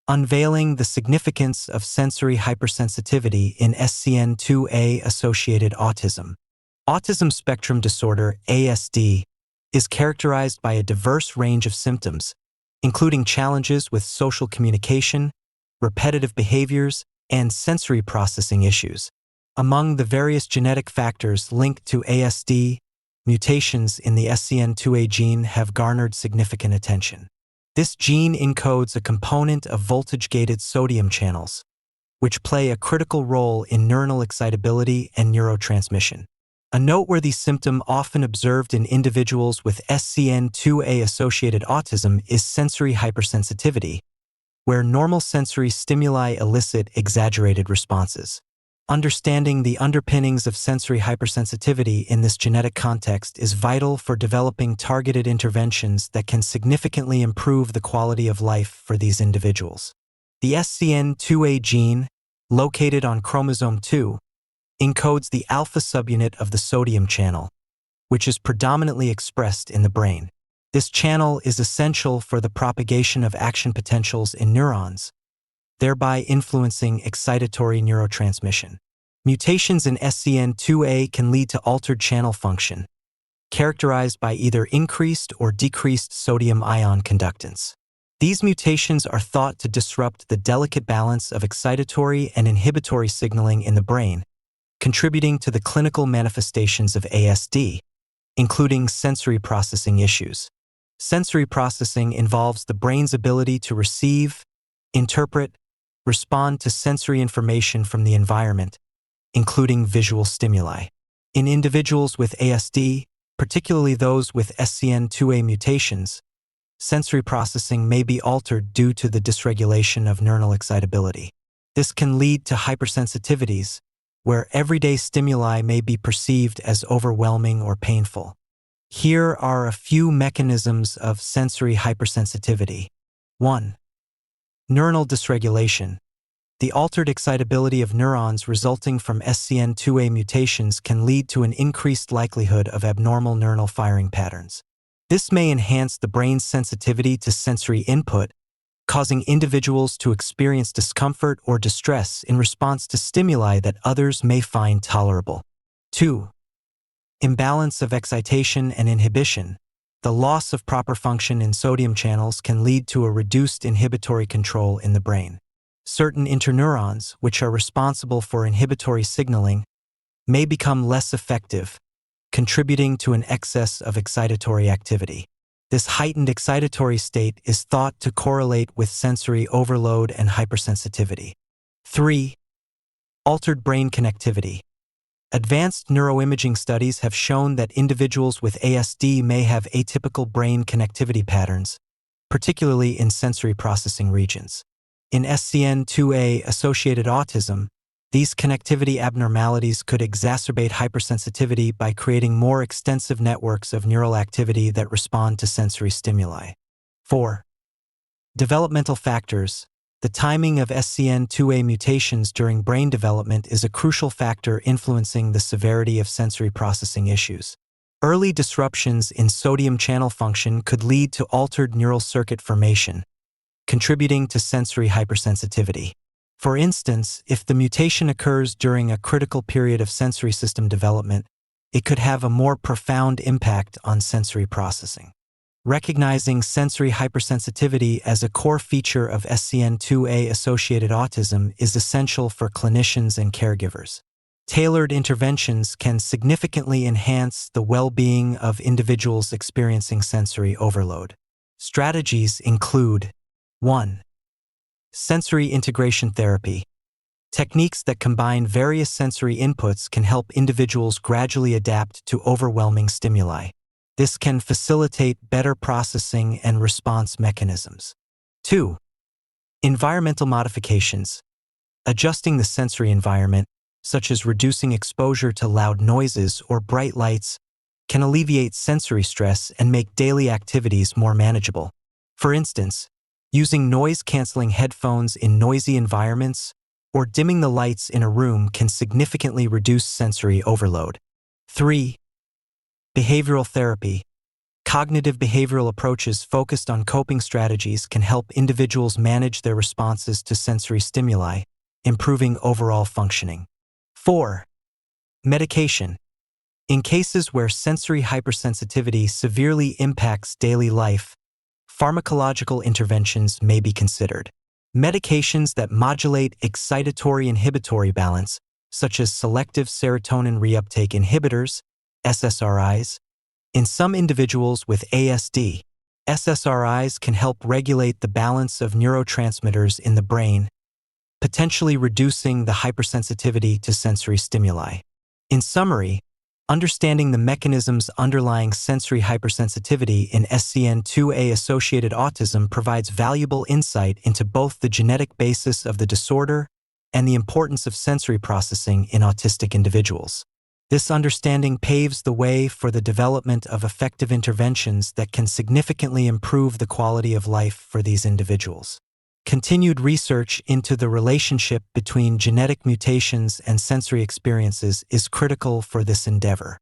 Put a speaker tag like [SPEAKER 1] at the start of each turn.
[SPEAKER 1] Unveiling the Significance of Sensory Hypersensitivity in SCN2A-Associated Autism. Autism spectrum disorder, ASD, is characterized by a diverse range of symptoms, including challenges with social communication, repetitive behaviors, and sensory processing issues. Among the various genetic factors linked to ASD, mutations in the SCN2A gene have garnered significant attention. This gene encodes a component of voltage-gated sodium channels, which play a critical role in neuronal excitability and neurotransmission. A noteworthy symptom often observed in individuals with SCN2A-associated autism is sensory hypersensitivity, where normal sensory stimuli elicit exaggerated responses. Understanding the underpinnings of sensory hypersensitivity in this genetic context is vital for developing targeted interventions that can significantly improve the quality of life for these individuals. The SCN2A gene, located on chromosome 2, encodes the alpha subunit of the sodium channel, which is predominantly expressed in the brain. This channel is essential for the propagation of action potentials in neurons, thereby influencing excitatory neurotransmission. Mutations in SCN2A can lead to altered channel function, characterized by either increased or decreased sodium ion conductance. These mutations are thought to disrupt the delicate balance of excitatory and inhibitory signaling in the brain, contributing to the clinical manifestations of ASD, including sensory processing issues. Sensory processing involves the brain's ability to receive, interpret, respond to sensory information from the environment, including visual stimuli. In individuals with ASD, particularly those with SCN2A mutations, sensory processing may be altered due to the dysregulation of neuronal excitability. This can lead to hypersensitivities, where everyday stimuli may be perceived as overwhelming or painful. Here are a few mechanisms of sensory hypersensitivity. 1. Neuronal dysregulation. The altered excitability of neurons resulting from SCN2A mutations can lead to an increased likelihood of abnormal neuronal firing patterns. This may enhance the brain's sensitivity to sensory input, causing individuals to experience discomfort or distress in response to stimuli that others may find tolerable. 2. Imbalance of excitation and inhibition. The loss of proper function in sodium channels can lead to a reduced inhibitory control in the brain. Certain interneurons, which are responsible for inhibitory signaling, may become less effective, contributing to an excess of excitatory activity. This heightened excitatory state is thought to correlate with sensory overload and hypersensitivity. 3. Altered brain connectivity. Advanced neuroimaging studies have shown that individuals with ASD may have atypical brain connectivity patterns, particularly in sensory processing regions. In SCN2A-associated autism, these connectivity abnormalities could exacerbate hypersensitivity by creating more extensive networks of neural activity that respond to sensory stimuli. 4. Developmental factors. The timing of SCN2A mutations during brain development is a crucial factor influencing the severity of sensory processing issues. Early disruptions in sodium channel function could lead to altered neural circuit formation, contributing to sensory hypersensitivity. For instance, if the mutation occurs during a critical period of sensory system development, it could have a more profound impact on sensory processing. Recognizing sensory hypersensitivity as a core feature of SCN2A-associated autism is essential for clinicians and caregivers. Tailored interventions can significantly enhance the well-being of individuals experiencing sensory overload. Strategies include 1. Sensory integration therapy. Techniques that combine various sensory inputs can help individuals gradually adapt to overwhelming stimuli. This can facilitate better processing and response mechanisms. 2. Environmental modifications. Adjusting the sensory environment, such as reducing exposure to loud noises or bright lights, can alleviate sensory stress and make daily activities more manageable. For instance, using noise-canceling headphones in noisy environments or dimming the lights in a room can significantly reduce sensory overload. 3. Behavioral therapy. cognitive behavioral approaches focused on coping strategies can help individuals manage their responses to sensory stimuli, improving overall functioning. 4. Medication. In cases where sensory hypersensitivity severely impacts daily life, pharmacological interventions may be considered. Medications that modulate excitatory-inhibitory balance, such as selective serotonin reuptake inhibitors, SSRIs. In some individuals with ASD, SSRIs can help regulate the balance of neurotransmitters in the brain, potentially reducing the hypersensitivity to sensory stimuli. In summary, understanding the mechanisms underlying sensory hypersensitivity in SCN2A-associated autism provides valuable insight into both the genetic basis of the disorder and the importance of sensory processing in autistic individuals. This understanding paves the way for the development of effective interventions that can significantly improve the quality of life for these individuals. Continued research into the relationship between genetic mutations and sensory experiences is critical for this endeavor.